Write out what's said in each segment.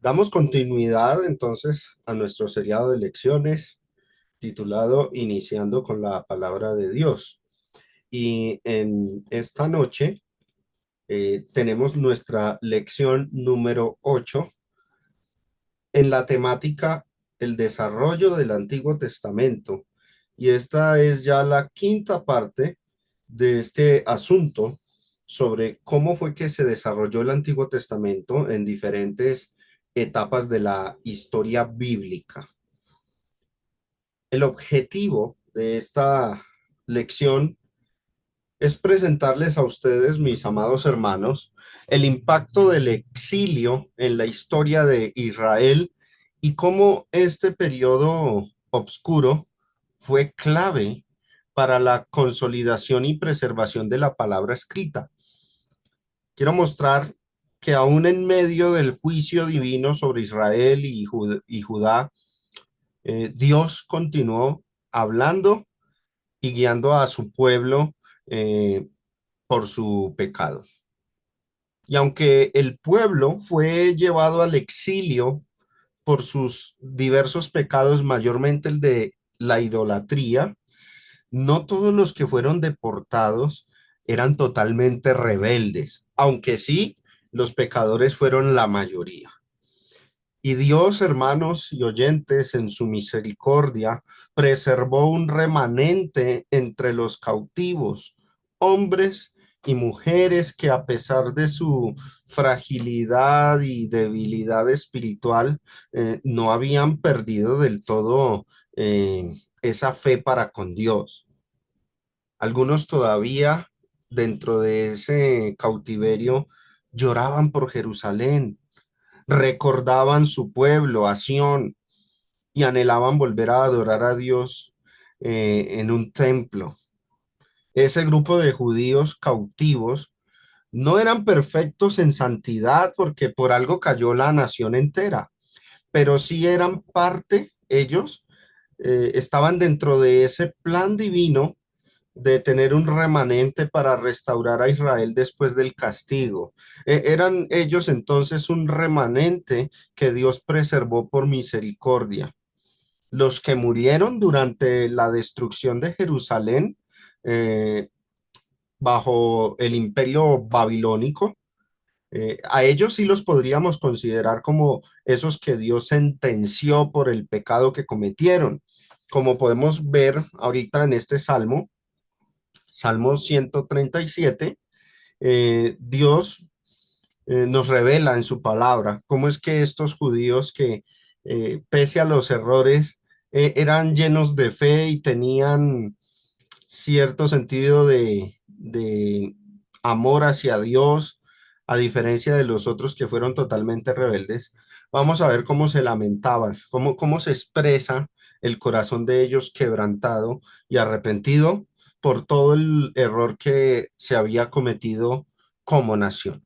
Damos continuidad entonces a nuestro seriado de lecciones titulado Iniciando con la Palabra de Dios. Y en esta noche tenemos nuestra lección número 8 en la temática el desarrollo del Antiguo Testamento. Y esta es ya la quinta parte de este asunto sobre cómo fue que se desarrolló el Antiguo Testamento en diferentes etapas de la historia bíblica. El objetivo de esta lección es presentarles a ustedes, mis amados hermanos, el impacto del exilio en la historia de Israel y cómo este periodo oscuro fue clave para la consolidación y preservación de la palabra escrita. Quiero mostrar que aún en medio del juicio divino sobre Israel y Judá, Dios continuó hablando y guiando a su pueblo eh, por su pecado. Y aunque el pueblo fue llevado al exilio por sus diversos pecados, mayormente el de la idolatría, no todos los que fueron deportados eran totalmente rebeldes, aunque sí, los pecadores fueron la mayoría. Y Dios, hermanos y oyentes, en su misericordia, preservó un remanente entre los cautivos, hombres y mujeres que a pesar de su fragilidad y debilidad espiritual, no habían perdido del todo esa fe para con Dios. Algunos todavía dentro de ese cautiverio lloraban por Jerusalén, recordaban su pueblo, a Sión, y anhelaban volver a adorar a Dios en un templo. Ese grupo de judíos cautivos no eran perfectos en santidad porque por algo cayó la nación entera, pero sí eran parte, ellos estaban dentro de ese plan divino de tener un remanente para restaurar a Israel después del castigo. Eran ellos entonces un remanente que Dios preservó por misericordia. Los que murieron durante la destrucción de Jerusalén eh, bajo el imperio babilónico, a ellos sí los podríamos considerar como esos que Dios sentenció por el pecado que cometieron. Como podemos ver ahorita en este salmo, Salmo 137, Dios nos revela en su palabra cómo es que estos judíos que pese a los errores eran llenos de fe y tenían cierto sentido de amor hacia Dios, a diferencia de los otros que fueron totalmente rebeldes. Vamos a ver cómo se lamentaban, cómo se expresa el corazón de ellos quebrantado y arrepentido por todo el error que se había cometido como nación.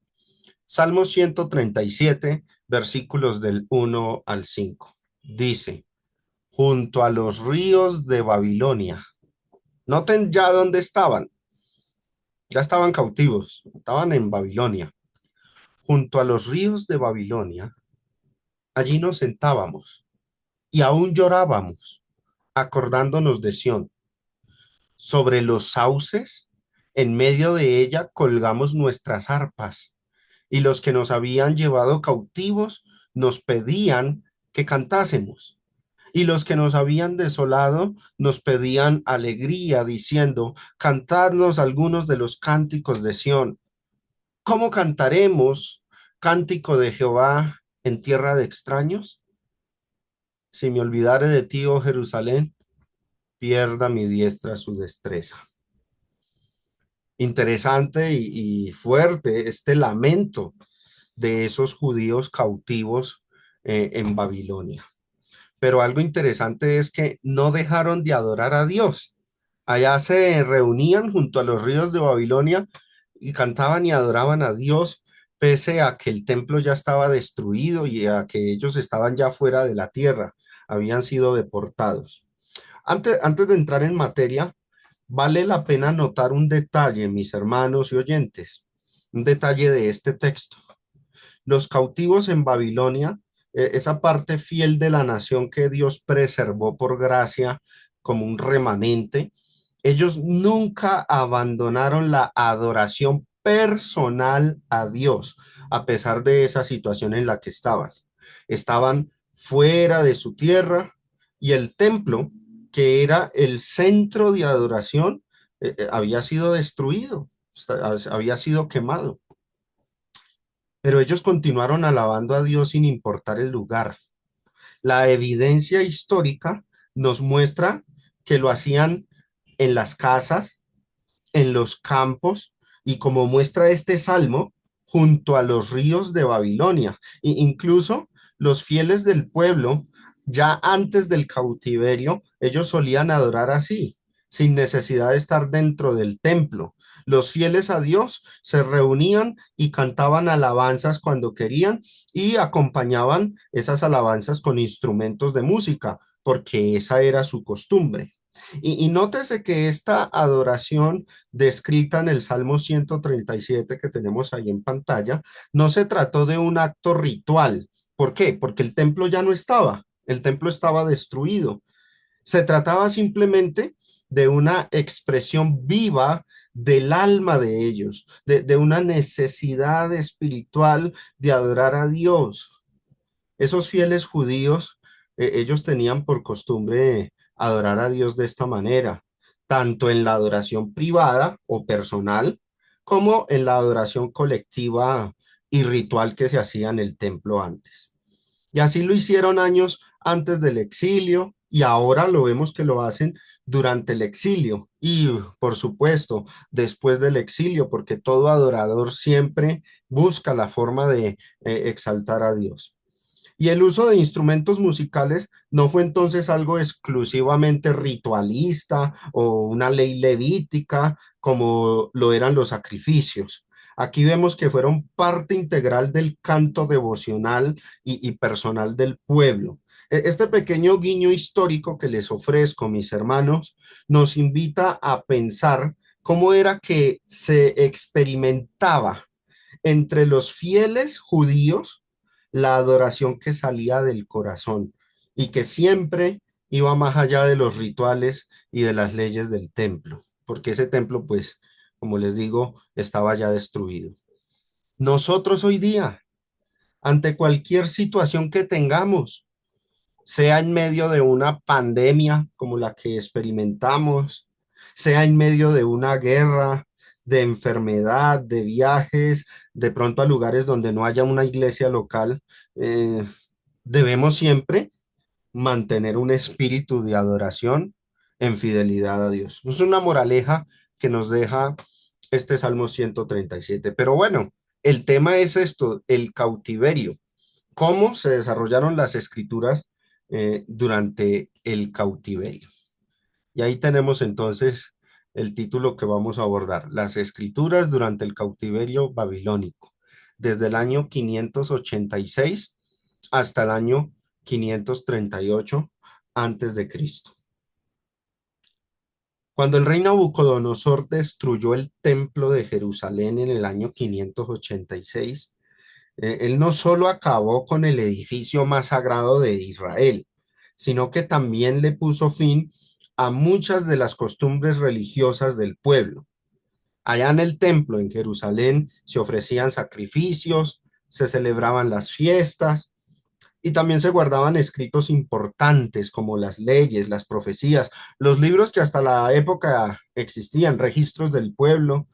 Salmo 137, versículos del 1 al 5. Dice, junto a los ríos de Babilonia. Noten ya dónde estaban. Ya estaban cautivos, estaban en Babilonia. Junto a los ríos de Babilonia, allí nos sentábamos y aún llorábamos, acordándonos de Sión. Sobre los sauces, en medio de ella, colgamos nuestras arpas, y los que nos habían llevado cautivos nos pedían que cantásemos. Y los que nos habían desolado nos pedían alegría, diciendo, cantadnos algunos de los cánticos de Sión. ¿Cómo cantaremos cántico de Jehová en tierra de extraños? Si me olvidare de ti, oh Jerusalén, pierda mi diestra su destreza. Interesante y fuerte este lamento de esos judíos cautivos en Babilonia. Pero algo interesante es que no dejaron de adorar a Dios. Allá se reunían junto a los ríos de Babilonia y cantaban y adoraban a Dios, pese a que el templo ya estaba destruido y a que ellos estaban ya fuera de la tierra, habían sido deportados. Antes de entrar en materia, vale la pena notar un detalle, mis hermanos y oyentes, un detalle de este texto. Los cautivos en Babilonia esa parte fiel de la nación que Dios preservó por gracia como un remanente, ellos nunca abandonaron la adoración personal a Dios, a pesar de esa situación en la que estaban. Estaban fuera de su tierra y el templo, que era el centro de adoración, había sido destruido, había sido quemado. Pero ellos continuaron alabando a Dios sin importar el lugar. La evidencia histórica nos muestra que lo hacían en las casas, en los campos y como muestra este salmo, junto a los ríos de Babilonia. E incluso los fieles del pueblo, ya antes del cautiverio, ellos solían adorar así, sin necesidad de estar dentro del templo. Los fieles a Dios se reunían y cantaban alabanzas cuando querían y acompañaban esas alabanzas con instrumentos de música, porque esa era su costumbre. Y nótese que esta adoración descrita en el Salmo 137 que tenemos ahí en pantalla, no se trató de un acto ritual. ¿Por qué? Porque el templo ya no estaba, el templo estaba destruido. Se trataba simplemente de una expresión viva del alma de ellos, de una necesidad espiritual de adorar a Dios. Esos fieles judíos, ellos tenían por costumbre adorar a Dios de esta manera, tanto en la adoración privada o personal, como en la adoración colectiva y ritual que se hacía en el templo antes. Y así lo hicieron años antes del exilio y ahora lo vemos que lo hacen durante el exilio y, por supuesto, después del exilio, porque todo adorador siempre busca la forma de exaltar a Dios. Y el uso de instrumentos musicales no fue entonces algo exclusivamente ritualista o una ley levítica como lo eran los sacrificios. Aquí vemos que fueron parte integral del canto devocional y personal del pueblo. Este pequeño guiño histórico que les ofrezco, mis hermanos, nos invita a pensar cómo era que se experimentaba entre los fieles judíos la adoración que salía del corazón y que siempre iba más allá de los rituales y de las leyes del templo, porque ese templo, pues, como les digo, estaba ya destruido. Nosotros hoy día, ante cualquier situación que tengamos, sea en medio de una pandemia como la que experimentamos, sea en medio de una guerra, de enfermedad, de viajes, de pronto a lugares donde no haya una iglesia local, eh, debemos siempre mantener un espíritu de adoración en fidelidad a Dios. Es una moraleja que nos deja este Salmo 137. Pero bueno, el tema es esto, el cautiverio, cómo se desarrollaron las escrituras durante el cautiverio. Y ahí tenemos entonces el título que vamos a abordar, las escrituras durante el cautiverio babilónico, desde el año 586 hasta el año 538 antes de Cristo. Cuando el rey Nabucodonosor destruyó el templo de Jerusalén en el año 586, él no solo acabó con el edificio más sagrado de Israel, sino que también le puso fin a muchas de las costumbres religiosas del pueblo. Allá en el templo, en Jerusalén, se ofrecían sacrificios, se celebraban las fiestas y también se guardaban escritos importantes como las leyes, las profecías, los libros que hasta la época existían, registros del pueblo.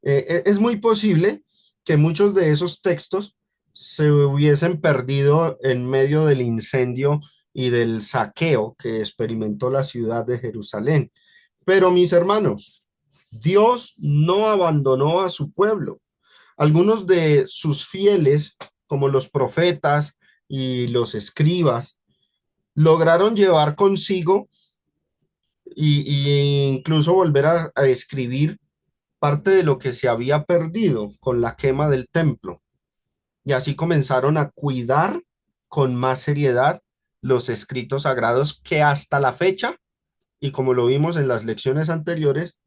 Es muy posible que muchos de esos textos se hubiesen perdido en medio del incendio y del saqueo que experimentó la ciudad de Jerusalén. Pero mis hermanos, Dios no abandonó a su pueblo. Algunos de sus fieles, como los profetas y los escribas, lograron llevar consigo incluso volver a escribir parte de lo que se había perdido con la quema del templo. Y así comenzaron a cuidar con más seriedad los escritos sagrados que hasta la fecha, y como lo vimos en las lecciones anteriores,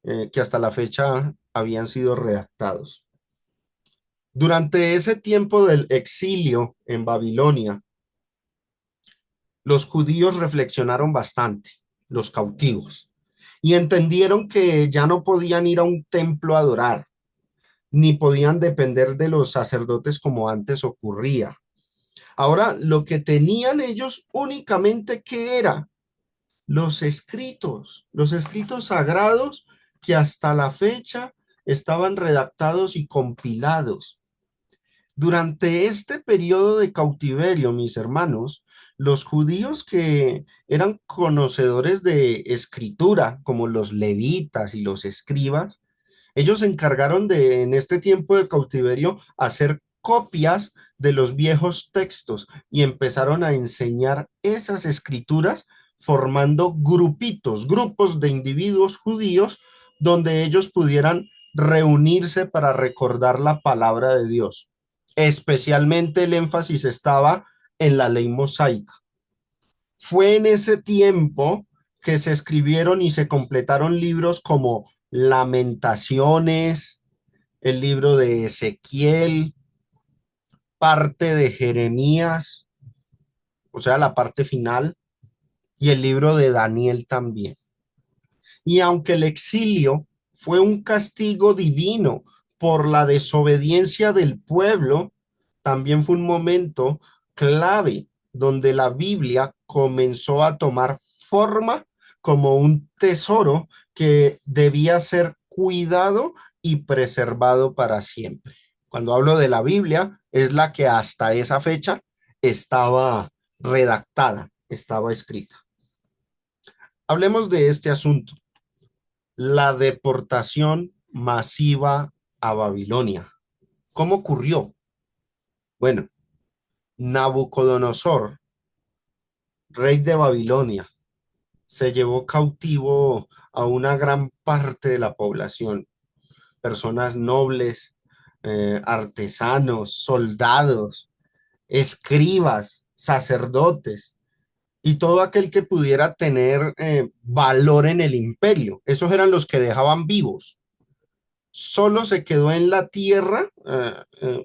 que hasta la fecha habían sido redactados. Durante ese tiempo del exilio en Babilonia, Los judíos reflexionaron bastante, los cautivos, y entendieron que ya no podían ir a un templo a adorar, ni podían depender de los sacerdotes como antes ocurría. Ahora, lo que tenían ellos únicamente, ¿qué era? Los escritos sagrados que hasta la fecha estaban redactados y compilados. Durante este periodo de cautiverio, mis hermanos, los judíos que eran conocedores de escritura, como los levitas y los escribas, ellos se encargaron de, en este tiempo de cautiverio, hacer copias de los viejos textos y empezaron a enseñar esas escrituras formando grupitos, grupos de individuos judíos donde ellos pudieran reunirse para recordar la palabra de Dios. Especialmente el énfasis estaba en la ley mosaica. Fue en ese tiempo que se escribieron y se completaron libros como Lamentaciones, el libro de Ezequiel, parte de Jeremías, o sea, la parte final, y el libro de Daniel también. Y aunque el exilio fue un castigo divino por la desobediencia del pueblo, también fue un momento clave donde la Biblia comenzó a tomar forma como un tesoro que debía ser cuidado y preservado para siempre. Cuando hablo de la Biblia, es la que hasta esa fecha estaba redactada, estaba escrita. Hablemos de este asunto, la deportación masiva a Babilonia. ¿Cómo ocurrió? Bueno, Nabucodonosor, rey de Babilonia, se llevó cautivo a una gran parte de la población, personas nobles, artesanos, soldados, escribas, sacerdotes y todo aquel que pudiera tener valor en el imperio. Esos eran los que dejaban vivos. Solo se quedó en la tierra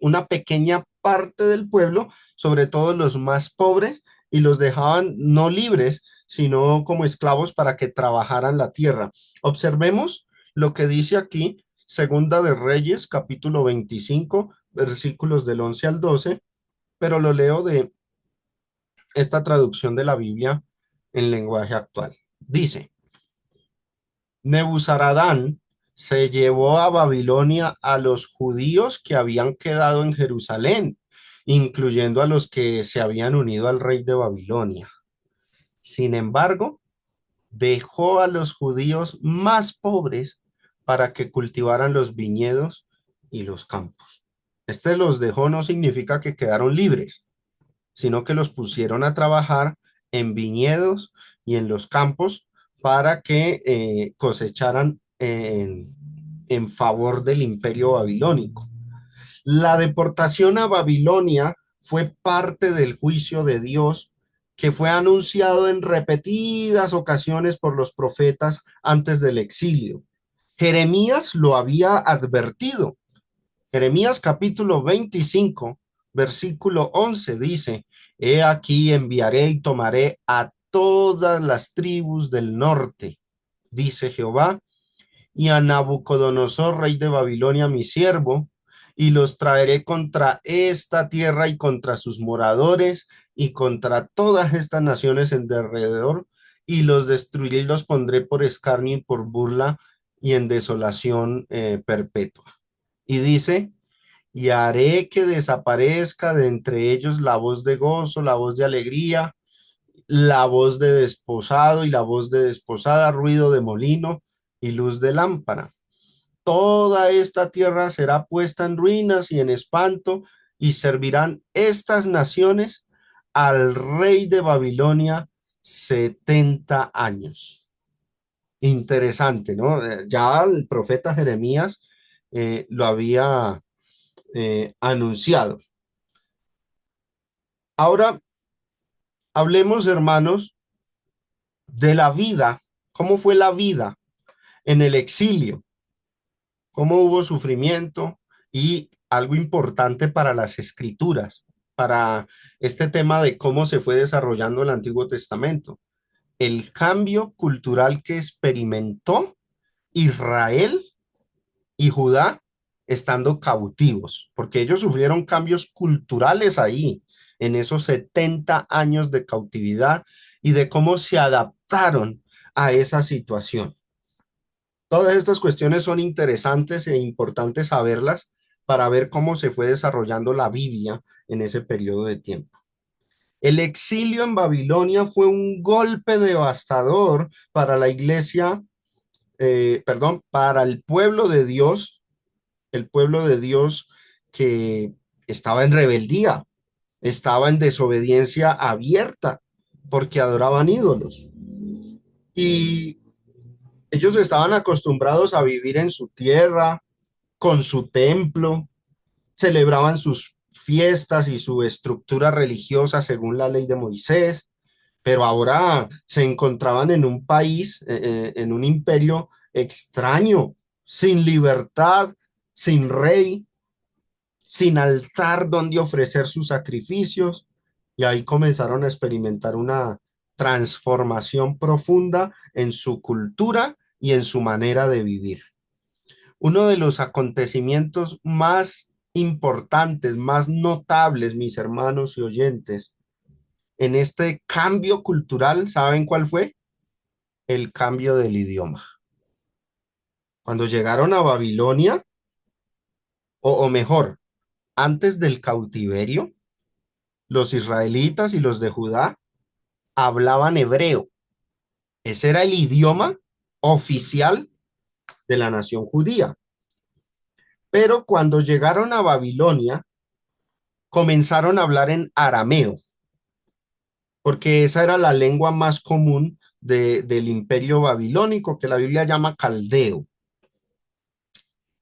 una pequeña parte del pueblo, sobre todo los más pobres, y los dejaban no libres, sino como esclavos para que trabajaran la tierra. Observemos lo que dice aquí, Segunda de Reyes, capítulo 25, versículos del 11 al 12, pero lo leo de esta traducción de la Biblia en lenguaje actual. Dice, Nebuzaradán se llevó a Babilonia a los judíos que habían quedado en Jerusalén, incluyendo a los que se habían unido al rey de Babilonia. Sin embargo, dejó a los judíos más pobres para que cultivaran los viñedos y los campos. Este los dejó no significa que quedaron libres, sino que los pusieron a trabajar en viñedos y en los campos para que cosecharan en favor del imperio babilónico. La deportación a Babilonia fue parte del juicio de Dios que fue anunciado en repetidas ocasiones por los profetas antes del exilio. Jeremías lo había advertido. Jeremías capítulo 25, versículo 11 dice, He aquí enviaré y tomaré a todas las tribus del norte, dice Jehová, y a Nabucodonosor, rey de Babilonia, mi siervo, y los traeré contra esta tierra y contra sus moradores y contra todas estas naciones en derredor, y los destruiré y los pondré por escarnio y por burla y en desolación perpetua. Y dice, y haré que desaparezca de entre ellos la voz de gozo, la voz de alegría, la voz de desposado y la voz de desposada, ruido de molino y luz de lámpara. Toda esta tierra será puesta en ruinas y en espanto, y servirán estas naciones al rey de Babilonia 70 años. Interesante, ¿no? Ya el profeta Jeremías lo había anunciado. Ahora hablemos, hermanos, de la vida, cómo fue la vida en el exilio, cómo hubo sufrimiento y algo importante para las escrituras. para este tema de cómo se fue desarrollando el Antiguo Testamento. El cambio cultural que experimentó Israel y Judá estando cautivos, porque ellos sufrieron cambios culturales ahí, en esos 70 años de cautividad y de cómo se adaptaron a esa situación. Todas estas cuestiones son interesantes e importantes saberlas para ver cómo se fue desarrollando la Biblia en ese periodo de tiempo. El exilio en Babilonia fue un golpe devastador para la iglesia, perdón, para el pueblo de Dios que estaba en rebeldía, estaba en desobediencia abierta porque adoraban ídolos. Y ellos estaban acostumbrados a vivir en su tierra, con su templo, celebraban sus fiestas y su estructura religiosa según la ley de Moisés, pero ahora se encontraban en un país, en un imperio extraño, sin libertad, sin rey, sin altar donde ofrecer sus sacrificios, y ahí comenzaron a experimentar una transformación profunda en su cultura y en su manera de vivir. Uno de los acontecimientos más importantes, más notables, mis hermanos y oyentes, en este cambio cultural, ¿saben cuál fue? El cambio del idioma. Cuando llegaron a Babilonia, o mejor, antes del cautiverio, los israelitas y los de Judá hablaban hebreo. Ese era el idioma oficial de la nación judía. Pero cuando llegaron a Babilonia, comenzaron a hablar en arameo, porque esa era la lengua más común del imperio babilónico, que la Biblia llama caldeo.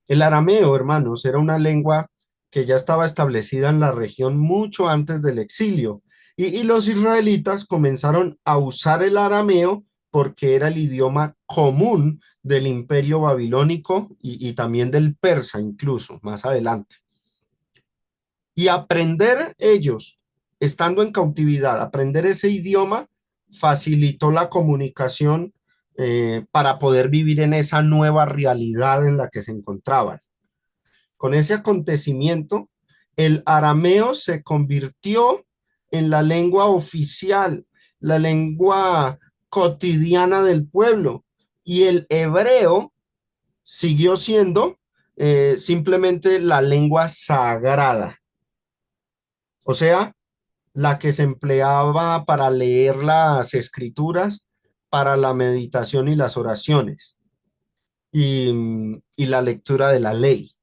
El arameo, hermanos, era una lengua que ya estaba establecida en la región mucho antes del exilio, y los israelitas comenzaron a usar el arameo porque era el idioma común del imperio babilónico y también del persa incluso, más adelante. Y aprender ellos, estando en cautividad, aprender ese idioma facilitó la comunicación para poder vivir en esa nueva realidad en la que se encontraban. Con ese acontecimiento, el arameo se convirtió en la lengua oficial, la lengua cotidiana del pueblo, y el hebreo siguió siendo simplemente la lengua sagrada, o sea, la que se empleaba para leer las escrituras, para la meditación y las oraciones, y la lectura de la ley.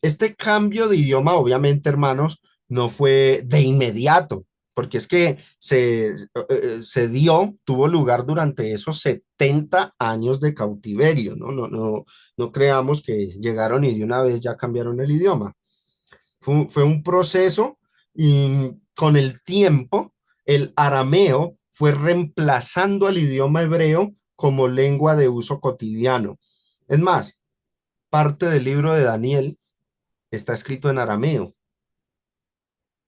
Este cambio de idioma, obviamente, hermanos, no fue de inmediato, porque es que se dio, tuvo lugar durante esos 70 años de cautiverio, ¿no? No creamos que llegaron y de una vez ya cambiaron el idioma. Fue un proceso, y con el tiempo el arameo fue reemplazando al idioma hebreo como lengua de uso cotidiano. Es más, parte del libro de Daniel está escrito en arameo.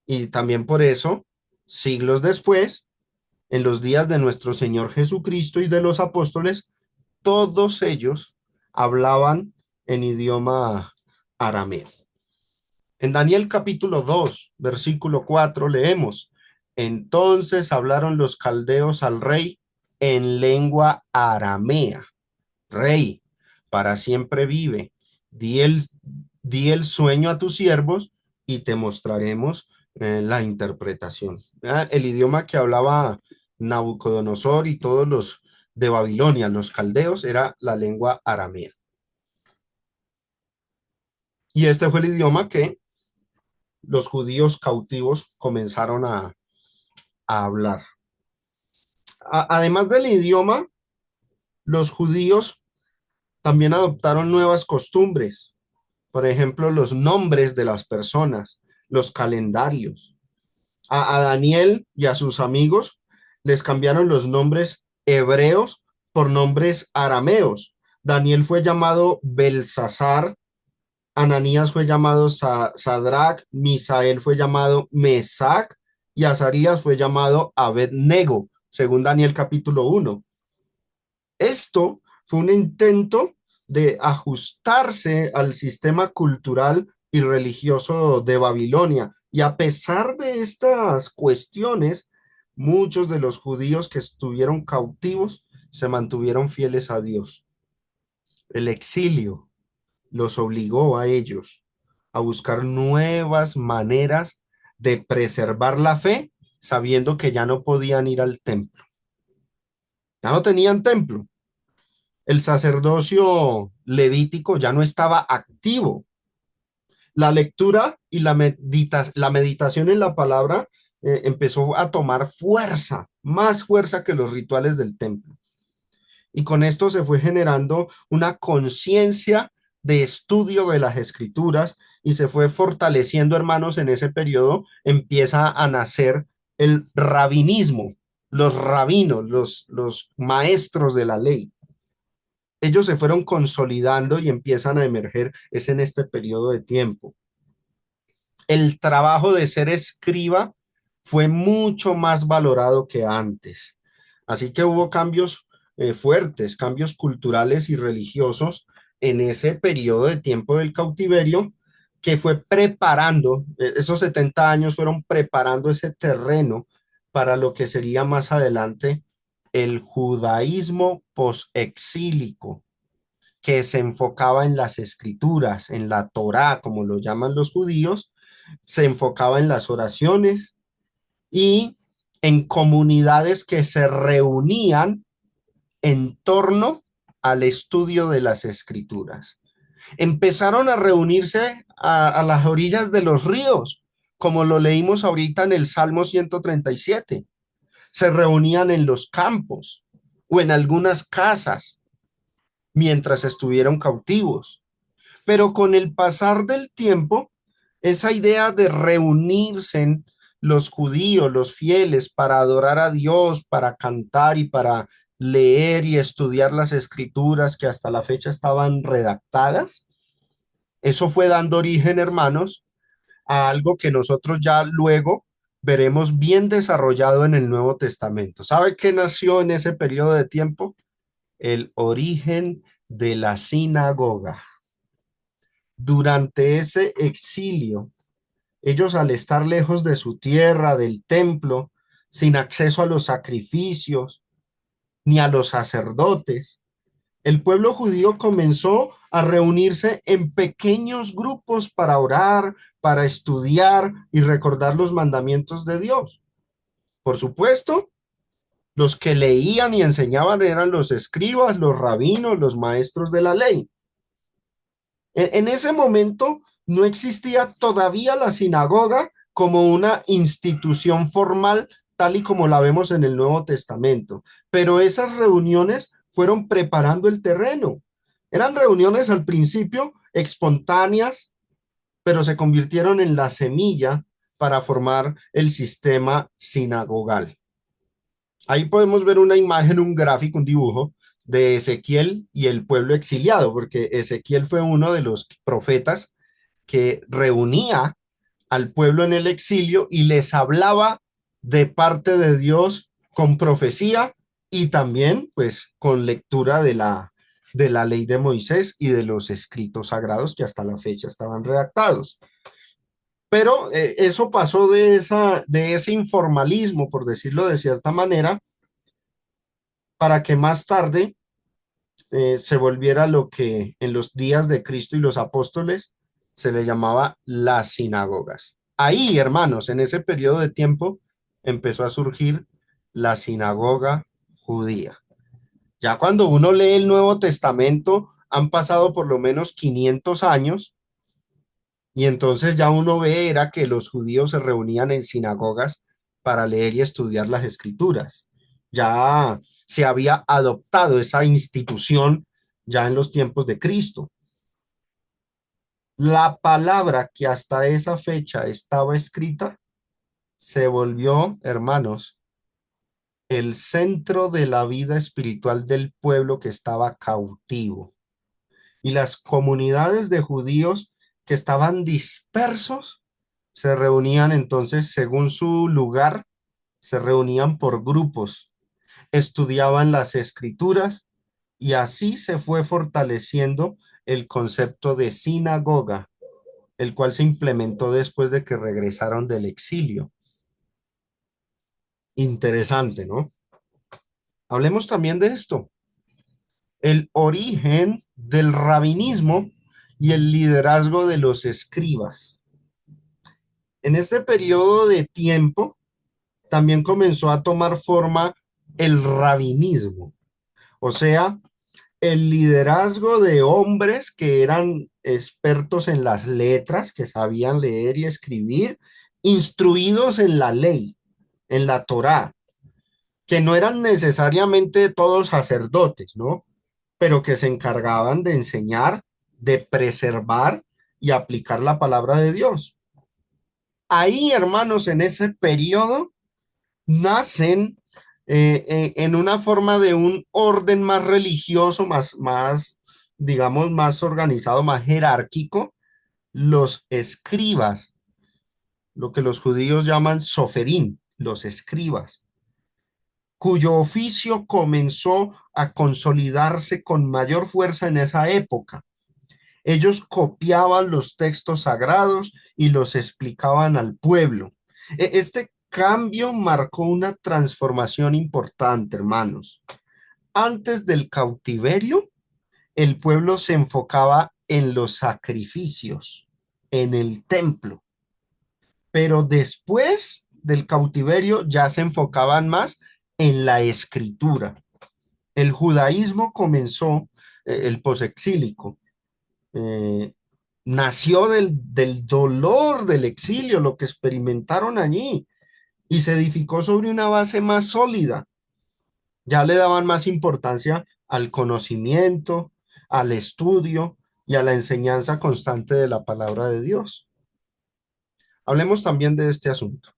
Y también por eso, siglos después, en los días de nuestro Señor Jesucristo y de los apóstoles, todos ellos hablaban en idioma arameo. En Daniel capítulo 2 versículo 4 leemos: entonces hablaron los caldeos al rey en lengua aramea. Rey, para siempre vive. Di el, di el sueño a tus siervos y te mostraremos la interpretación. El idioma que hablaba Nabucodonosor y todos los de Babilonia, los caldeos, era la lengua aramea. Y este fue el idioma que los judíos cautivos comenzaron a hablar. Además del idioma, los judíos también adoptaron nuevas costumbres. Por ejemplo, los nombres de las personas, los calendarios. A Daniel y a sus amigos les cambiaron los nombres hebreos por nombres arameos. Daniel fue llamado Belsasar, Ananías fue llamado Sadrach, Misael fue llamado Mesac y Azarías fue llamado Abed-Nego, según Daniel capítulo 1. Esto fue un intento de ajustarse al sistema cultural y religioso de Babilonia. Y a pesar de estas cuestiones, muchos de los judíos que estuvieron cautivos se mantuvieron fieles a Dios. El exilio los obligó a ellos a buscar nuevas maneras de preservar la fe, sabiendo que ya no podían ir al templo. Ya no tenían templo. El sacerdocio levítico ya no estaba activo. La lectura y la meditación en la palabra empezó a tomar fuerza, más fuerza que los rituales del templo. Y con esto se fue generando una conciencia de estudio de las escrituras y se fue fortaleciendo, hermanos, en ese periodo empieza a nacer el rabinismo, los rabinos, los maestros de la ley. Ellos se fueron consolidando y empiezan a emerger, es en este periodo de tiempo. El trabajo de ser escriba fue mucho más valorado que antes. Así que hubo cambios fuertes, cambios culturales y religiosos en ese periodo de tiempo del cautiverio que fue preparando, esos 70 años fueron preparando ese terreno para lo que sería más adelante el judaísmo posexílico, que se enfocaba en las escrituras, en la Torá, como lo llaman los judíos, se enfocaba en las oraciones y en comunidades que se reunían en torno al estudio de las escrituras. Empezaron a reunirse a las orillas de los ríos, como lo leímos ahorita en el Salmo 137. Se reunían en los campos o en algunas casas mientras estuvieron cautivos. Pero con el pasar del tiempo, esa idea de reunirse los judíos, los fieles, para adorar a Dios, para cantar y para leer y estudiar las escrituras que hasta la fecha estaban redactadas, eso fue dando origen, hermanos, a algo que nosotros ya luego veremos bien desarrollado en el Nuevo Testamento. ¿Sabe qué nació en ese periodo de tiempo? El origen de la sinagoga. Durante ese exilio, ellos al estar lejos de su tierra, del templo, sin acceso a los sacrificios ni a los sacerdotes, el pueblo judío comenzó a reunirse en pequeños grupos para orar, para estudiar y recordar los mandamientos de Dios. Por supuesto, los que leían y enseñaban eran los escribas, los rabinos, los maestros de la ley. En ese momento no existía todavía la sinagoga como una institución formal tal y como la vemos en el Nuevo Testamento, pero esas reuniones fueron preparando el terreno. Eran reuniones al principio espontáneas, pero se convirtieron en la semilla para formar el sistema sinagogal. Ahí podemos ver una imagen, un gráfico, un dibujo de Ezequiel y el pueblo exiliado, porque Ezequiel fue uno de los profetas que reunía al pueblo en el exilio y les hablaba de parte de Dios con profecía y también pues con lectura de la ley de Moisés y de los escritos sagrados que hasta la fecha estaban redactados. Pero eso pasó de ese informalismo, por decirlo de cierta manera, para que más tarde se volviera lo que en los días de Cristo y los apóstoles se le llamaba las sinagogas. Ahí, hermanos, en ese periodo de tiempo empezó a surgir la sinagoga judía. Ya cuando uno lee el Nuevo Testamento, han pasado por lo menos 500 años y entonces ya uno ve era que los judíos se reunían en sinagogas para leer y estudiar las escrituras. Ya se había adoptado esa institución ya en los tiempos de Cristo. La palabra que hasta esa fecha estaba escrita se volvió, hermanos, el centro de la vida espiritual del pueblo que estaba cautivo. Y las comunidades de judíos que estaban dispersos se reunían entonces según su lugar, se reunían por grupos, estudiaban las escrituras y así se fue fortaleciendo el concepto de sinagoga, el cual se implementó después de que regresaron del exilio. Interesante, ¿no? Hablemos también de esto, el origen del rabinismo y el liderazgo de los escribas. En este periodo de tiempo también comenzó a tomar forma el rabinismo, o sea, el liderazgo de hombres que eran expertos en las letras, que sabían leer y escribir, instruidos en la ley, en la Torá, que no eran necesariamente todos sacerdotes, ¿no? Pero que se encargaban de enseñar, de preservar y aplicar la palabra de Dios. Ahí, hermanos, en ese periodo nacen en una forma de un orden más religioso, digamos, más organizado, más jerárquico, los escribas, lo que los judíos llaman soferín, los escribas, cuyo oficio comenzó a consolidarse con mayor fuerza en esa época. Ellos copiaban los textos sagrados y los explicaban al pueblo. Este cambio marcó una transformación importante, hermanos. Antes del cautiverio, el pueblo se enfocaba en los sacrificios, en el templo, pero después del cautiverio ya se enfocaban más en la escritura. El judaísmo comenzó, el posexílico, eh, nació del dolor del exilio, lo que experimentaron allí, y se edificó sobre una base más sólida. Ya le daban más importancia al conocimiento, al estudio y a la enseñanza constante de la palabra de Dios. Hablemos también de este asunto.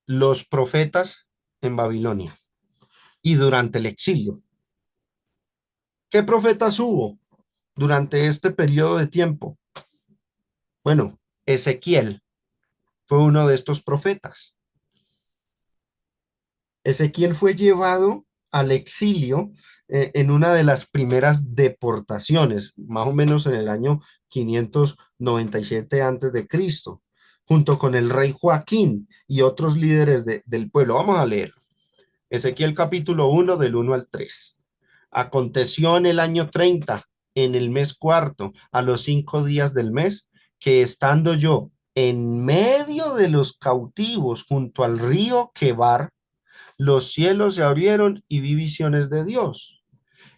Los profetas en Babilonia y durante el exilio. ¿Qué profetas hubo durante este periodo de tiempo? Bueno, Ezequiel fue uno de estos profetas. Ezequiel fue llevado al exilio en una de las primeras deportaciones, más o menos en el año 597 antes de Cristo, junto con el rey Joaquín y otros líderes del pueblo. Vamos a leer. Ezequiel capítulo 1 del 1 al 3. Aconteció en el año 30, en el mes cuarto, a los 5 días del mes, que estando yo en medio de los cautivos junto al río Quebar, los cielos se abrieron y vi visiones de Dios.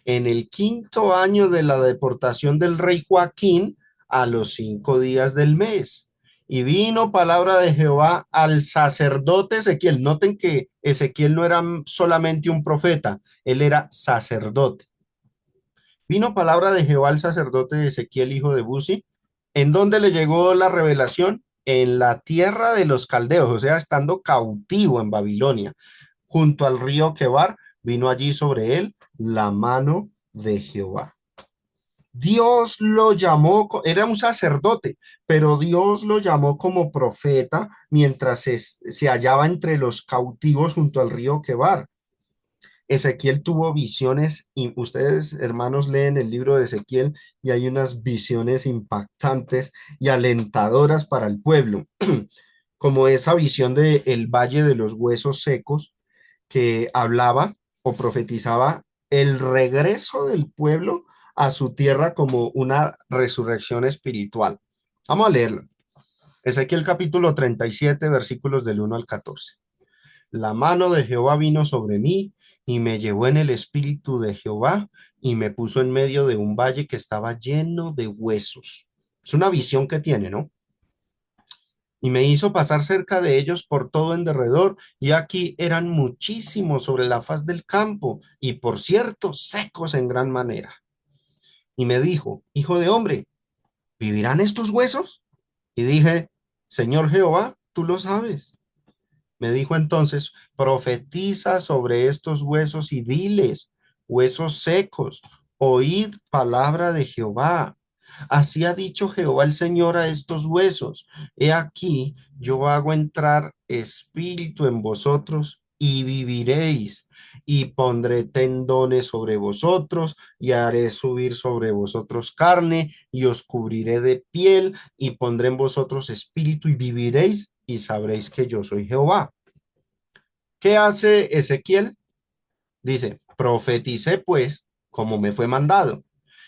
En el 5.º año de la deportación del rey Joaquín, a los 5 días del mes. Y vino palabra de Jehová al sacerdote Ezequiel. Noten que Ezequiel no era solamente un profeta, él era sacerdote. Vino palabra de Jehová al sacerdote Ezequiel, hijo de Buzi. ¿En dónde le llegó la revelación? En la tierra de los caldeos, o sea, estando cautivo en Babilonia junto al río Quebar, vino allí sobre él la mano de Jehová. Dios lo llamó, era un sacerdote, pero Dios lo llamó como profeta mientras se hallaba entre los cautivos junto al río Quebar. Ezequiel tuvo visiones y ustedes, hermanos, leen el libro de Ezequiel y hay unas visiones impactantes y alentadoras para el pueblo, como esa visión de el valle de los huesos secos, que hablaba o profetizaba el regreso del pueblo a su tierra como una resurrección espiritual. Vamos a leerlo. Ezequiel capítulo 37, versículos del 1 al 14. La mano de Jehová vino sobre mí y me llevó en el espíritu de Jehová y me puso en medio de un valle que estaba lleno de huesos. Es una visión que tiene, ¿no? Y me hizo pasar cerca de ellos por todo en derredor, y aquí eran muchísimos sobre la faz del campo, y por cierto, secos en gran manera. Y me dijo, hijo de hombre, ¿vivirán estos huesos? Y dije, Señor Jehová, tú lo sabes. Me dijo entonces, profetiza sobre estos huesos y diles, huesos secos, oíd palabra de Jehová. Así ha dicho Jehová el Señor a estos huesos. He aquí, yo hago entrar espíritu en vosotros y viviréis, y pondré tendones sobre vosotros, y haré subir sobre vosotros carne, y os cubriré de piel, y pondré en vosotros espíritu, y viviréis, y sabréis que yo soy Jehová. ¿Qué hace Ezequiel? Dice, profeticé pues como me fue mandado.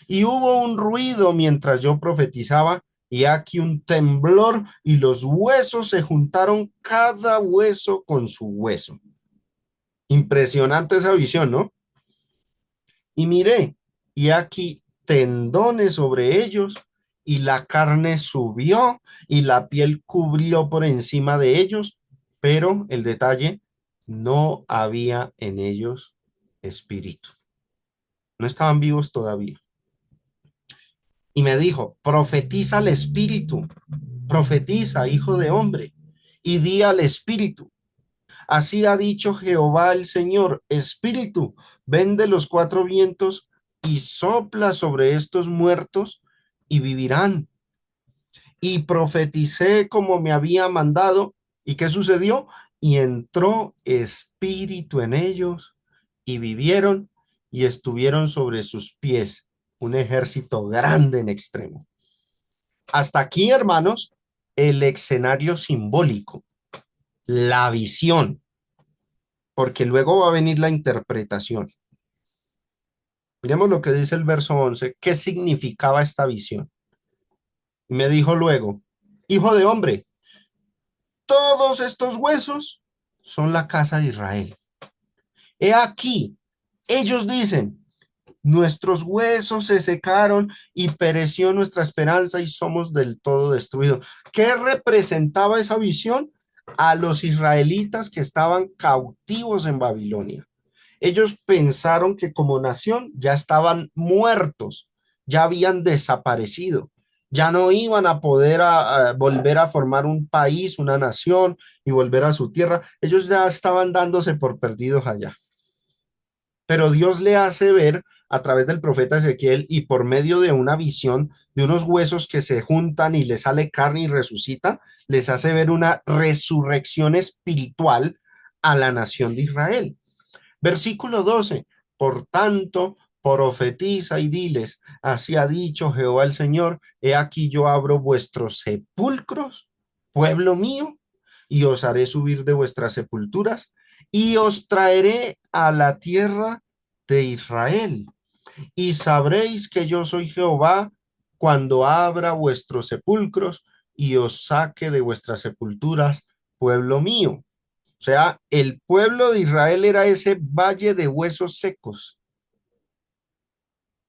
Y hubo un ruido mientras yo profetizaba, y aquí un temblor, y los huesos se juntaron cada hueso con su hueso. Impresionante esa visión, ¿no? Y miré, y aquí tendones sobre ellos, y la carne subió, y la piel cubrió por encima de ellos, pero el detalle, no había en ellos espíritu. No estaban vivos todavía. Y me dijo, profetiza al espíritu, profetiza, hijo de hombre, y di al espíritu. Así ha dicho Jehová el Señor, espíritu, ven de los cuatro vientos y sopla sobre estos muertos y vivirán. Y profeticé como me había mandado. ¿Y qué sucedió? Y entró espíritu en ellos y vivieron y estuvieron sobre sus pies un ejército grande en extremo. Hasta aquí, hermanos, el escenario simbólico, la visión, porque luego va a venir la interpretación. Miremos lo que dice el verso 11. ¿Qué significaba esta visión? Y me dijo luego, hijo de hombre, todos estos huesos son la casa de Israel. He aquí, ellos dicen, nuestros huesos se secaron y pereció nuestra esperanza y somos del todo destruidos. ¿Qué representaba esa visión? A los israelitas que estaban cautivos en Babilonia. Ellos pensaron que como nación ya estaban muertos, ya habían desaparecido, ya no iban a poder volver a formar un país, una nación y volver a su tierra. Ellos ya estaban dándose por perdidos allá. Pero Dios le hace ver a través del profeta Ezequiel y por medio de una visión de unos huesos que se juntan y le sale carne y resucita, les hace ver una resurrección espiritual a la nación de Israel. Versículo 12. Por tanto, profetiza y diles, así ha dicho Jehová el Señor, he aquí yo abro vuestros sepulcros, pueblo mío, y os haré subir de vuestras sepulturas, y os traeré a la tierra de Israel, y sabréis que yo soy Jehová cuando abra vuestros sepulcros y os saque de vuestras sepulturas, pueblo mío. O sea, el pueblo de Israel era ese valle de huesos secos.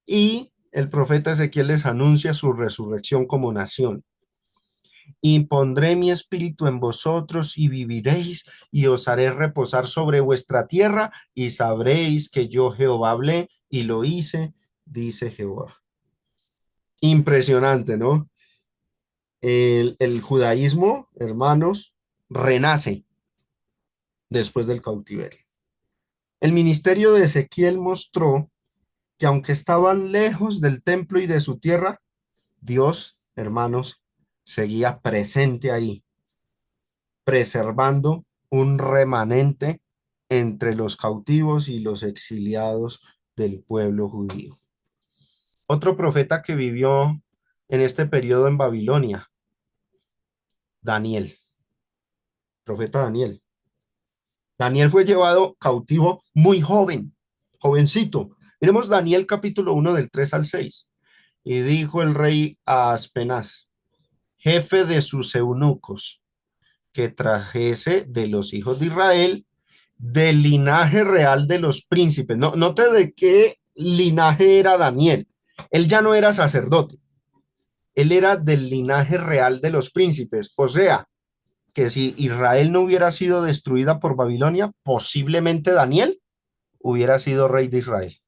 Y el profeta Ezequiel les anuncia su resurrección como nación. Y pondré mi espíritu en vosotros y viviréis y os haré reposar sobre vuestra tierra y sabréis que yo Jehová hablé y lo hice, dice Jehová. Impresionante, ¿no? El judaísmo, hermanos, renace después del cautiverio. El ministerio de Ezequiel mostró que aunque estaban lejos del templo y de su tierra, Dios, hermanos, seguía presente ahí, preservando un remanente entre los cautivos y los exiliados del pueblo judío. Otro profeta que vivió en este periodo en Babilonia, Daniel, profeta Daniel. Daniel fue llevado cautivo muy joven, jovencito. Miremos Daniel capítulo 1 del 3 al 6. Y dijo el rey a Aspenaz, jefe de sus eunucos, que trajese de los hijos de Israel, del linaje real de los príncipes. No, note de qué linaje era Daniel. Él ya no era sacerdote, él era del linaje real de los príncipes. O sea, que si Israel no hubiera sido destruida por Babilonia, posiblemente Daniel hubiera sido rey de Israel,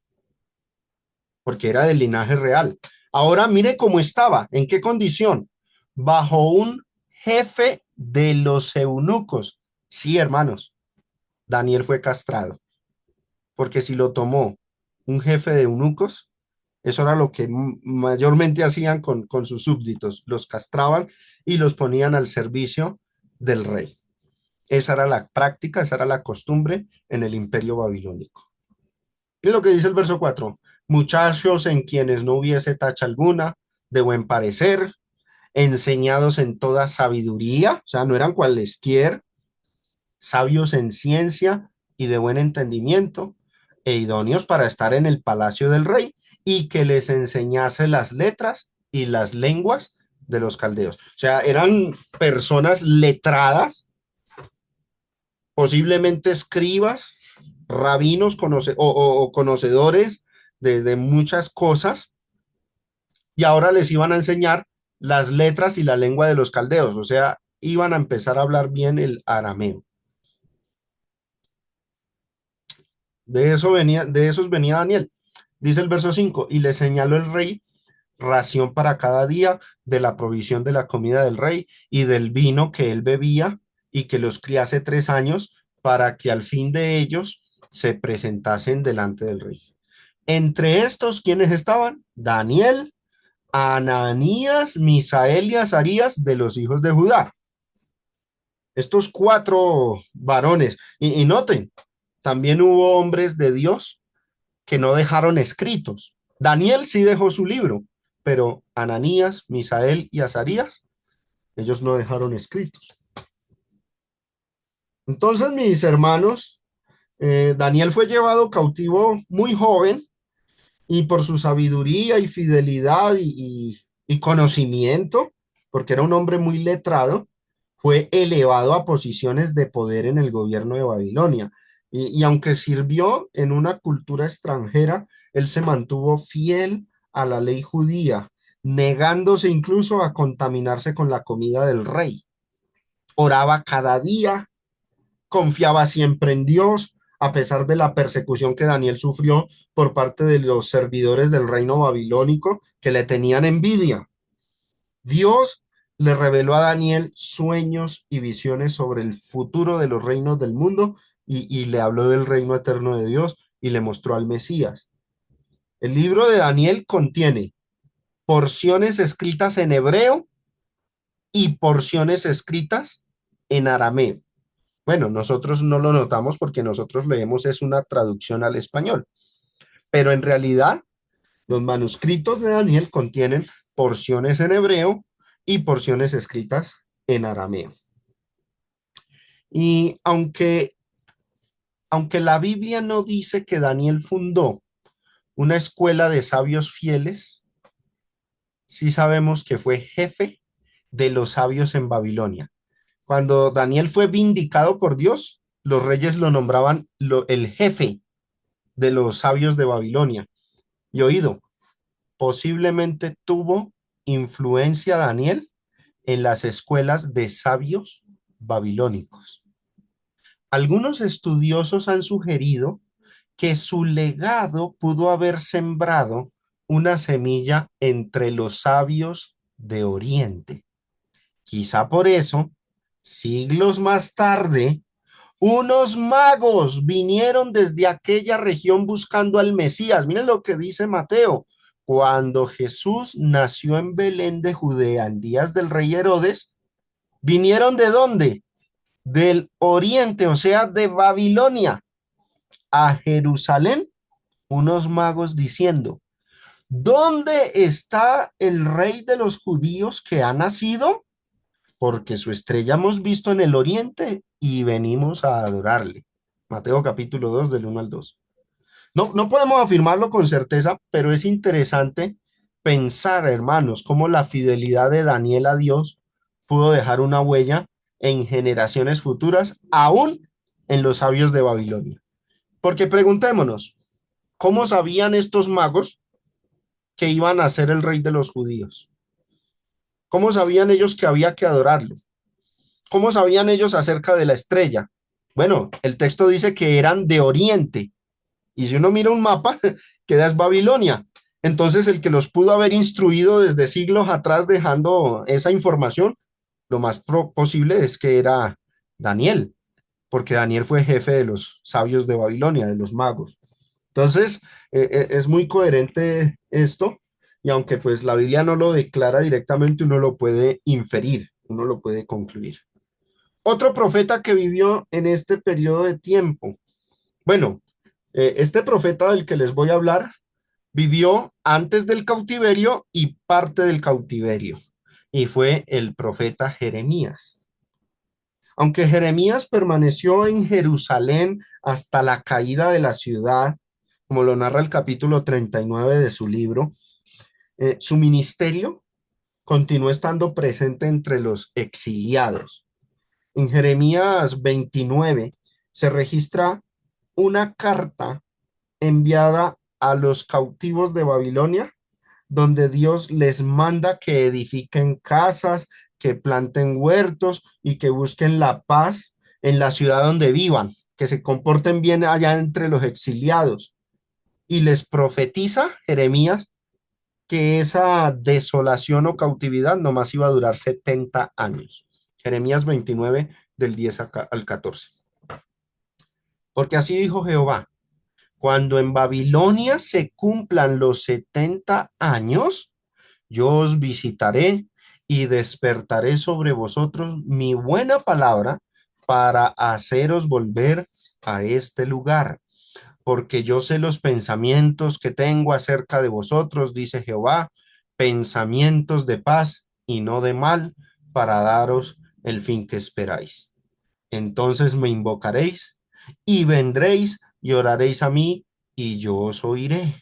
porque era del linaje real. Ahora mire cómo estaba, en qué condición, bajo un jefe de los eunucos. Sí, hermanos, Daniel fue castrado, porque si lo tomó un jefe de eunucos, Eso era lo que mayormente hacían con sus súbditos. Los castraban y los ponían al servicio del rey. Esa era la práctica, esa era la costumbre en el imperio babilónico. ¿Qué es lo que dice el verso 4? Muchachos en quienes no hubiese tacha alguna, de buen parecer, enseñados en toda sabiduría, o sea, no eran cualesquier, sabios en ciencia y de buen entendimiento, e idóneos para estar en el palacio del rey, y que les enseñase las letras y las lenguas de los caldeos. O sea, eran personas letradas, posiblemente escribas, rabinos o conocedores de muchas cosas, y ahora les iban a enseñar las letras y la lengua de los caldeos, o sea, iban a empezar a hablar bien el arameo. De esos venía Daniel. Dice el verso 5 y le señaló el rey ración para cada día de la provisión de la comida del rey y del vino que él bebía y que los criase 3 años para que al fin de ellos se presentasen delante del rey. Entre estos, ¿quiénes estaban? Daniel, Ananías, Misael y Azarías de los hijos de Judá. Estos 4 varones. Y noten, también hubo hombres de Dios que no dejaron escritos. Daniel sí dejó su libro, pero Ananías, Misael y Azarías, ellos no dejaron escritos. Entonces, mis hermanos, Daniel fue llevado cautivo muy joven y por su sabiduría y fidelidad y conocimiento, porque era un hombre muy letrado, fue elevado a posiciones de poder en el gobierno de Babilonia. Y aunque sirvió en una cultura extranjera, él se mantuvo fiel a la ley judía, negándose incluso a contaminarse con la comida del rey. Oraba cada día, confiaba siempre en Dios, a pesar de la persecución que Daniel sufrió por parte de los servidores del reino babilónico que le tenían envidia. Dios le reveló a Daniel sueños y visiones sobre el futuro de los reinos del mundo y le habló del reino eterno de Dios y le mostró al Mesías. El libro de Daniel contiene porciones escritas en hebreo y porciones escritas en arameo. Bueno, nosotros no lo notamos porque nosotros leemos es una traducción al español, pero en realidad los manuscritos de Daniel contienen porciones en hebreo y porciones escritas en arameo. Y aunque la Biblia no dice que Daniel fundó una escuela de sabios fieles, sí sabemos que fue jefe de los sabios en Babilonia. Cuando Daniel fue vindicado por Dios, los reyes lo nombraban el jefe de los sabios de Babilonia. Y oído, posiblemente tuvo influencia Daniel en las escuelas de sabios babilónicos. Algunos estudiosos han sugerido que su legado pudo haber sembrado una semilla entre los sabios de Oriente. Quizá por eso, siglos más tarde, unos magos vinieron desde aquella región buscando al Mesías. Miren lo que dice Mateo. Cuando Jesús nació en Belén de Judea en días del rey Herodes, ¿vinieron de dónde? Del oriente, o sea, de Babilonia, a Jerusalén, unos magos diciendo, ¿dónde está el rey de los judíos que ha nacido? Porque su estrella hemos visto en el oriente y venimos a adorarle. Mateo capítulo 2 del 1 al 2. No, no podemos afirmarlo con certeza, pero es interesante pensar, hermanos, cómo la fidelidad de Daniel a Dios pudo dejar una huella en generaciones futuras, aún en los sabios de Babilonia. Porque preguntémonos, ¿cómo sabían estos magos que iban a ser el rey de los judíos? ¿Cómo sabían ellos que había que adorarlo? ¿Cómo sabían ellos acerca de la estrella? Bueno, el texto dice que eran de Oriente. Y si uno mira un mapa, queda es Babilonia. Entonces, el que los pudo haber instruido desde siglos atrás dejando esa información, lo más posible es que era Daniel, porque Daniel fue jefe de los sabios de Babilonia, de los magos. Entonces, es muy coherente esto, y aunque pues la Biblia no lo declara directamente, uno lo puede inferir, uno lo puede concluir. Otro profeta que vivió en este periodo de tiempo. Bueno, este profeta del que les voy a hablar vivió antes del cautiverio y parte del cautiverio, y fue el profeta Jeremías. Aunque Jeremías permaneció en Jerusalén hasta la caída de la ciudad, como lo narra el capítulo 39 de su libro, su ministerio continuó estando presente entre los exiliados. En Jeremías 29 se registra una carta enviada a los cautivos de Babilonia, donde Dios les manda que edifiquen casas, que planten huertos y que busquen la paz en la ciudad donde vivan, que se comporten bien allá entre los exiliados. Y les profetiza Jeremías que esa desolación o cautividad nomás iba a durar 70 años. Jeremías 29 del 10 al 14. Porque así dijo Jehová: cuando en Babilonia se cumplan los 70 años, yo os visitaré y despertaré sobre vosotros mi buena palabra para haceros volver a este lugar, porque yo sé los pensamientos que tengo acerca de vosotros, dice Jehová, pensamientos de paz y no de mal, para daros el fin que esperáis. Entonces me invocaréis y vendréis y oraréis a mí y yo os oiré.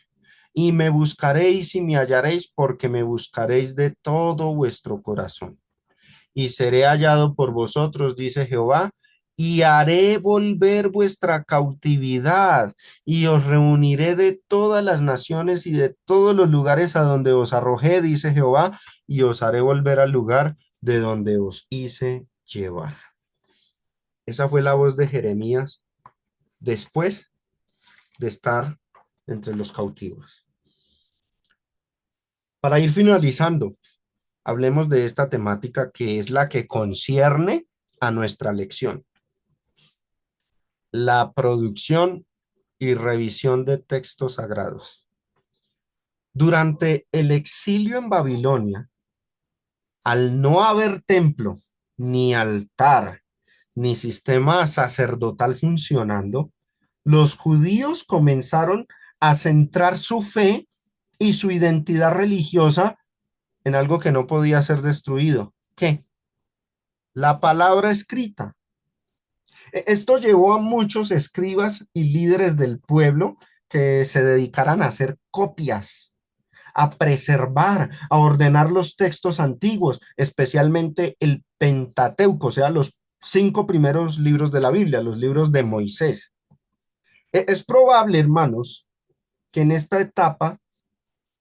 Y me buscaréis y me hallaréis, porque me buscaréis de todo vuestro corazón. Y seré hallado por vosotros, dice Jehová, y haré volver vuestra cautividad, y os reuniré de todas las naciones y de todos los lugares a donde os arrojé, dice Jehová, y os haré volver al lugar de donde os hice llevar. Esa fue la voz de Jeremías después de estar entre los cautivos. Para ir finalizando, hablemos de esta temática que es la que concierne a nuestra lección: la producción y revisión de textos sagrados. Durante el exilio en Babilonia, al no haber templo, ni altar, ni sistema sacerdotal funcionando, los judíos comenzaron a centrar su fe y su identidad religiosa en algo que no podía ser destruido. ¿Qué? La palabra escrita. Esto llevó a muchos escribas y líderes del pueblo que se dedicaran a hacer copias, a preservar, a ordenar los textos antiguos, especialmente el Pentateuco, o sea, los 5 primeros libros de la Biblia, los libros de Moisés. Es probable, hermanos, que en esta etapa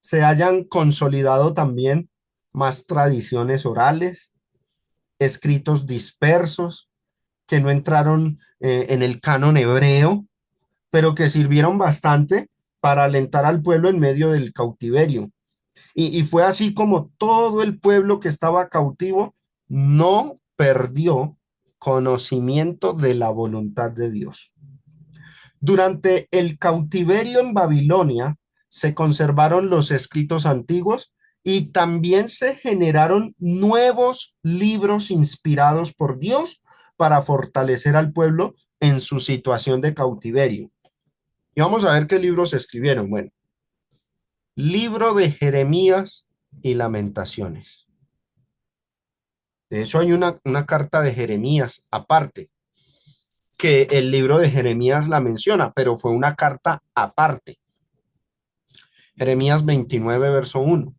se hayan consolidado también más tradiciones orales, escritos dispersos, que no entraron en el canon hebreo, pero que sirvieron bastante para alentar al pueblo en medio del cautiverio. Y fue así como todo el pueblo que estaba cautivo no perdió conocimiento de la voluntad de Dios. Durante el cautiverio en Babilonia se conservaron los escritos antiguos y también se generaron nuevos libros inspirados por Dios para fortalecer al pueblo en su situación de cautiverio. Y vamos a ver qué libros se escribieron. Bueno, libro de Jeremías y Lamentaciones. De hecho, hay una carta de Jeremías aparte, que el libro de Jeremías la menciona, pero fue una carta aparte. Jeremías 29, verso 1.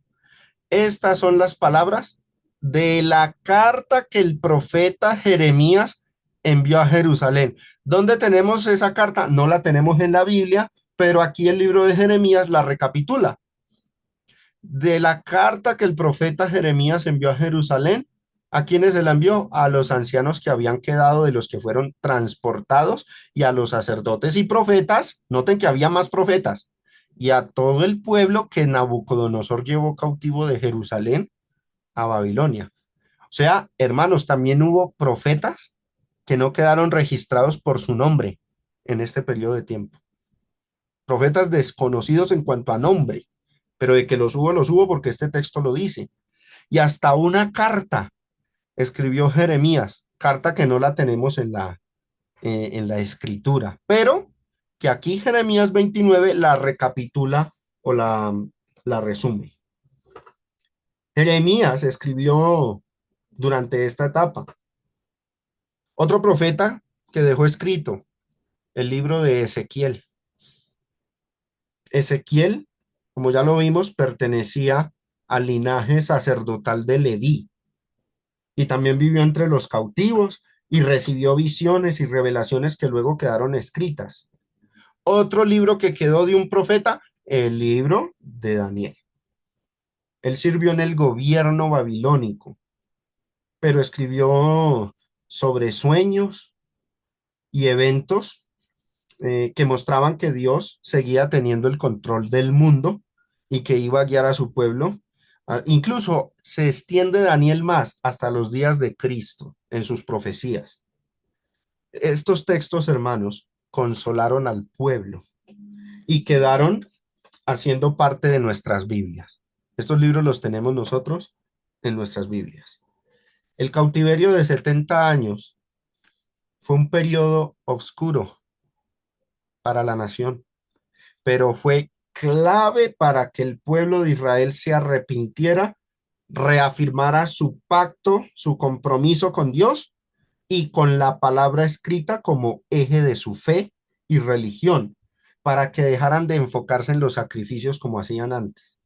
Estas son las palabras de la carta que el profeta Jeremías envió a Jerusalén. ¿Dónde tenemos esa carta? No la tenemos en la Biblia, pero aquí el libro de Jeremías la recapitula. De la carta que el profeta Jeremías envió a Jerusalén, ¿a quiénes se la envió? A los ancianos que habían quedado de los que fueron transportados, y a los sacerdotes y profetas. Noten que había más profetas, y a todo el pueblo que Nabucodonosor llevó cautivo de Jerusalén a Babilonia. O sea, hermanos, también hubo profetas que no quedaron registrados por su nombre en este periodo de tiempo. profetas desconocidos en cuanto a nombre, pero de que los hubo porque este texto lo dice. Y hasta una carta escribió Jeremías, carta que no la tenemos en la escritura, pero que aquí Jeremías 29 la recapitula o la resume. Jeremías escribió durante esta etapa. Otro profeta que dejó escrito el libro de Ezequiel. Ezequiel, como ya lo vimos, pertenecía al linaje sacerdotal de Leví y también vivió entre los cautivos y recibió visiones y revelaciones que luego quedaron escritas. Otro libro que quedó de un profeta, el libro de Daniel. Él sirvió en el gobierno babilónico, pero escribió sobre sueños y eventos que mostraban que Dios seguía teniendo el control del mundo y que iba a guiar a su pueblo. Incluso se extiende Daniel más hasta los días de Cristo en sus profecías. Estos textos, hermanos, consolaron al pueblo y quedaron haciendo parte de nuestras Biblias. Estos libros los tenemos nosotros en nuestras Biblias. El cautiverio de 70 años fue un periodo oscuro para la nación, pero fue clave para que el pueblo de Israel se arrepintiera, reafirmara su pacto, su compromiso con Dios y con la palabra escrita como eje de su fe y religión, para que dejaran de enfocarse en los sacrificios como hacían antes.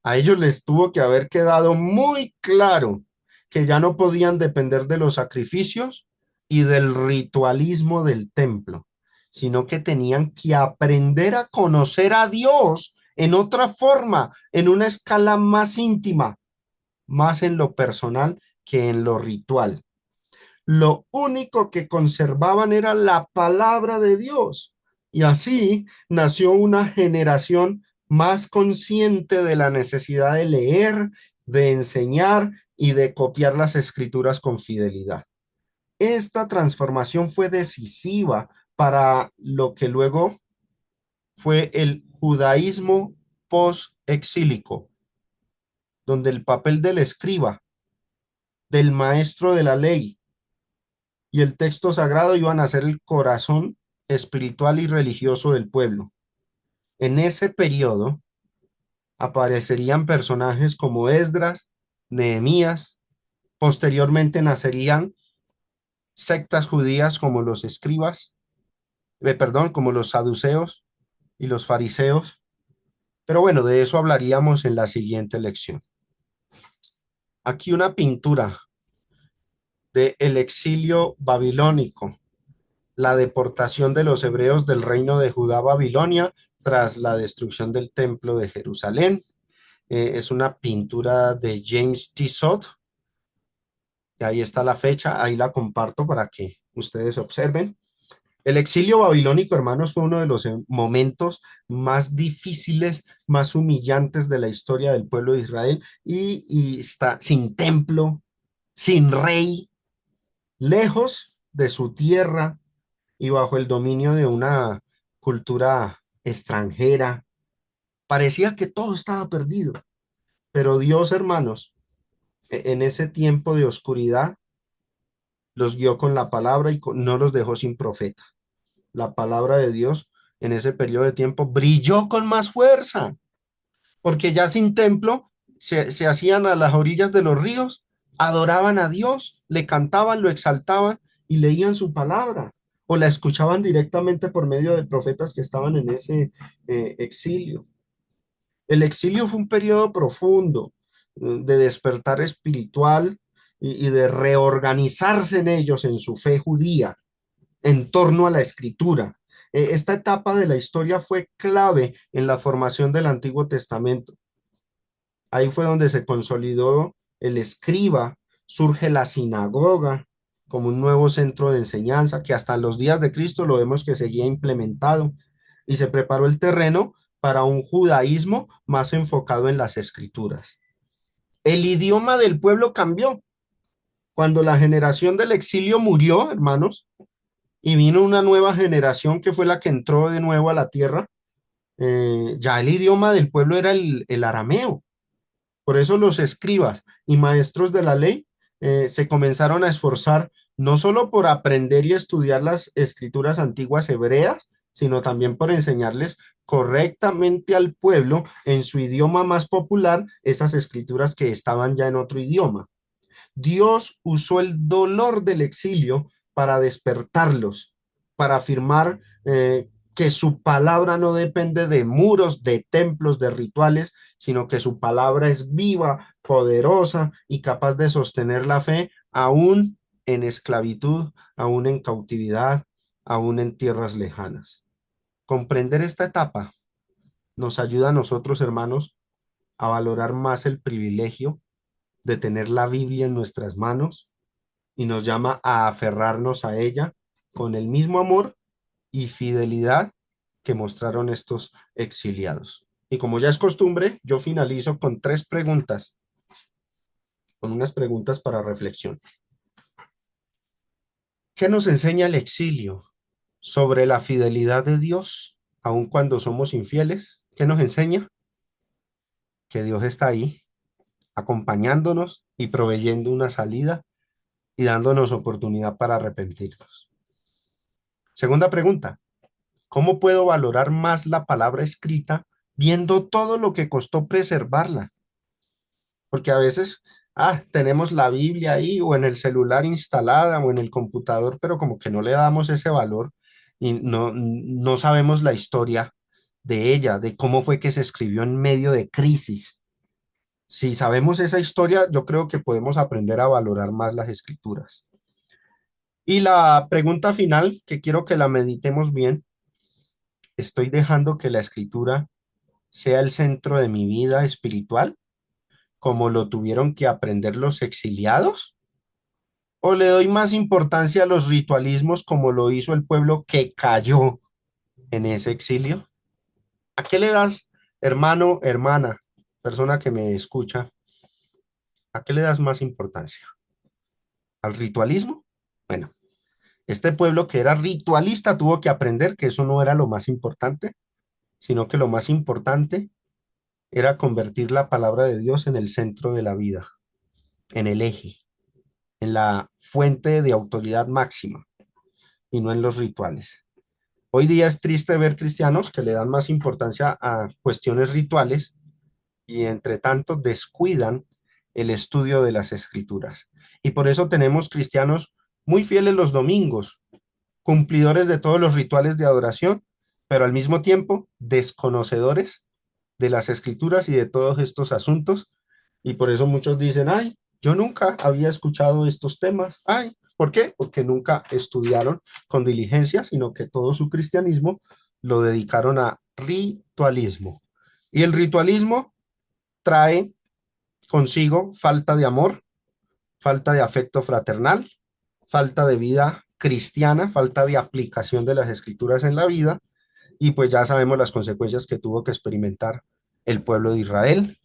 A ellos les tuvo que haber quedado muy claro que ya no podían depender de los sacrificios y del ritualismo del templo, sino que tenían que aprender a conocer a Dios en otra forma, en una escala más íntima, más en lo personal que en lo ritual. Lo único que conservaban era la palabra de Dios. Y así nació una generación más consciente de la necesidad de leer, de enseñar y de copiar las escrituras con fidelidad. Esta transformación fue decisiva para lo que luego fue el judaísmo post-exílico, donde el papel del escriba, del maestro de la ley, y el texto sagrado iban a ser el corazón espiritual y religioso del pueblo. En ese periodo aparecerían personajes como Esdras, Nehemías, posteriormente nacerían sectas judías como los escribas, como los saduceos y los fariseos. Pero bueno, de eso hablaríamos en la siguiente lección. Aquí una pintura de el exilio babilónico, la deportación de los hebreos del reino de Judá a Babilonia tras la destrucción del templo de Jerusalén. Es una pintura de James Tissot, y ahí está la fecha, ahí la comparto para que ustedes observen. El exilio babilónico, hermanos, fue uno de los momentos más difíciles, más humillantes de la historia del pueblo de Israel y está sin templo, sin rey, lejos de su tierra, y bajo el dominio de una cultura extranjera. Parecía que todo estaba perdido, pero Dios, hermanos, en ese tiempo de oscuridad, los guió con la palabra y no los dejó sin profeta. La palabra de Dios en ese periodo de tiempo brilló con más fuerza, porque ya sin templo se hacían a las orillas de los ríos, adoraban a Dios, le cantaban, lo exaltaban y leían su palabra o la escuchaban directamente por medio de profetas que estaban en ese exilio. El exilio fue un periodo profundo de despertar espiritual y de reorganizarse en ellos, en su fe judía, en torno a la escritura. Esta etapa de la historia fue clave en la formación del Antiguo Testamento. Ahí fue donde se consolidó el escriba, surge la sinagoga como un nuevo centro de enseñanza que hasta los días de Cristo lo vemos que seguía implementado y se preparó el terreno para un judaísmo más enfocado en las escrituras. El idioma del pueblo cambió. Cuando la generación del exilio murió, hermanos, y vino una nueva generación que fue la que entró de nuevo a la tierra, ya el idioma del pueblo era el arameo. Por eso los escribas y maestros de la ley se comenzaron a esforzar no solo por aprender y estudiar las escrituras antiguas hebreas, sino también por enseñarles correctamente al pueblo en su idioma más popular esas escrituras que estaban ya en otro idioma. Dios usó el dolor del exilio para despertarlos, para afirmar que su palabra no depende de muros, de templos, de rituales, sino que su palabra es viva, poderosa y capaz de sostener la fe aún en esclavitud, aún en cautividad, aún en tierras lejanas. Comprender esta etapa nos ayuda a nosotros, hermanos, a valorar más el privilegio de tener la Biblia en nuestras manos y nos llama a aferrarnos a ella con el mismo amor y fidelidad que mostraron estos exiliados. Y como ya es costumbre, yo finalizo con tres preguntas, con unas preguntas para reflexión. ¿Qué nos enseña el exilio sobre la fidelidad de Dios, aun cuando somos infieles? ¿Qué nos enseña? Que Dios está ahí, acompañándonos y proveyendo una salida y dándonos oportunidad para arrepentirnos. Segunda pregunta, ¿cómo puedo valorar más la palabra escrita viendo todo lo que costó preservarla? Porque a veces, tenemos la Biblia ahí o en el celular instalada o en el computador, pero como que no le damos ese valor y no sabemos la historia de ella, de cómo fue que se escribió en medio de crisis. Si sabemos esa historia, yo creo que podemos aprender a valorar más las escrituras. Y la pregunta final, que quiero que la meditemos bien, ¿estoy dejando que la escritura sea el centro de mi vida espiritual, como lo tuvieron que aprender los exiliados? ¿O le doy más importancia a los ritualismos como lo hizo el pueblo que cayó en ese exilio? ¿A qué le das, hermano, hermana, persona que me escucha, a qué le das más importancia? ¿Al ritualismo? Bueno, este pueblo que era ritualista tuvo que aprender que eso no era lo más importante, sino que lo más importante era convertir la palabra de Dios en el centro de la vida, en el eje, en la fuente de autoridad máxima y no en los rituales. Hoy día es triste ver cristianos que le dan más importancia a cuestiones rituales y entre tanto descuidan el estudio de las escrituras. Y por eso tenemos cristianos muy fieles los domingos, cumplidores de todos los rituales de adoración, pero al mismo tiempo desconocedores de las escrituras y de todos estos asuntos. Y por eso muchos dicen, ay, yo nunca había escuchado estos temas. Ay, ¿por qué? Porque nunca estudiaron con diligencia, sino que todo su cristianismo lo dedicaron a ritualismo. Y el ritualismo trae consigo falta de amor, falta de afecto fraternal, falta de vida cristiana, falta de aplicación de las escrituras en la vida, y pues ya sabemos las consecuencias que tuvo que experimentar el pueblo de Israel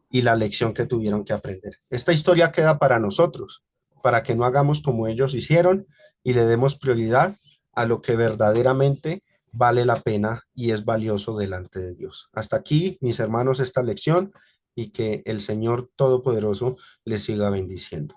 y la lección que tuvieron que aprender. Esta historia queda para nosotros, para que no hagamos como ellos hicieron y le demos prioridad a lo que verdaderamente vale la pena y es valioso delante de Dios. Hasta aquí, mis hermanos, esta lección y que el Señor Todopoderoso les siga bendiciendo.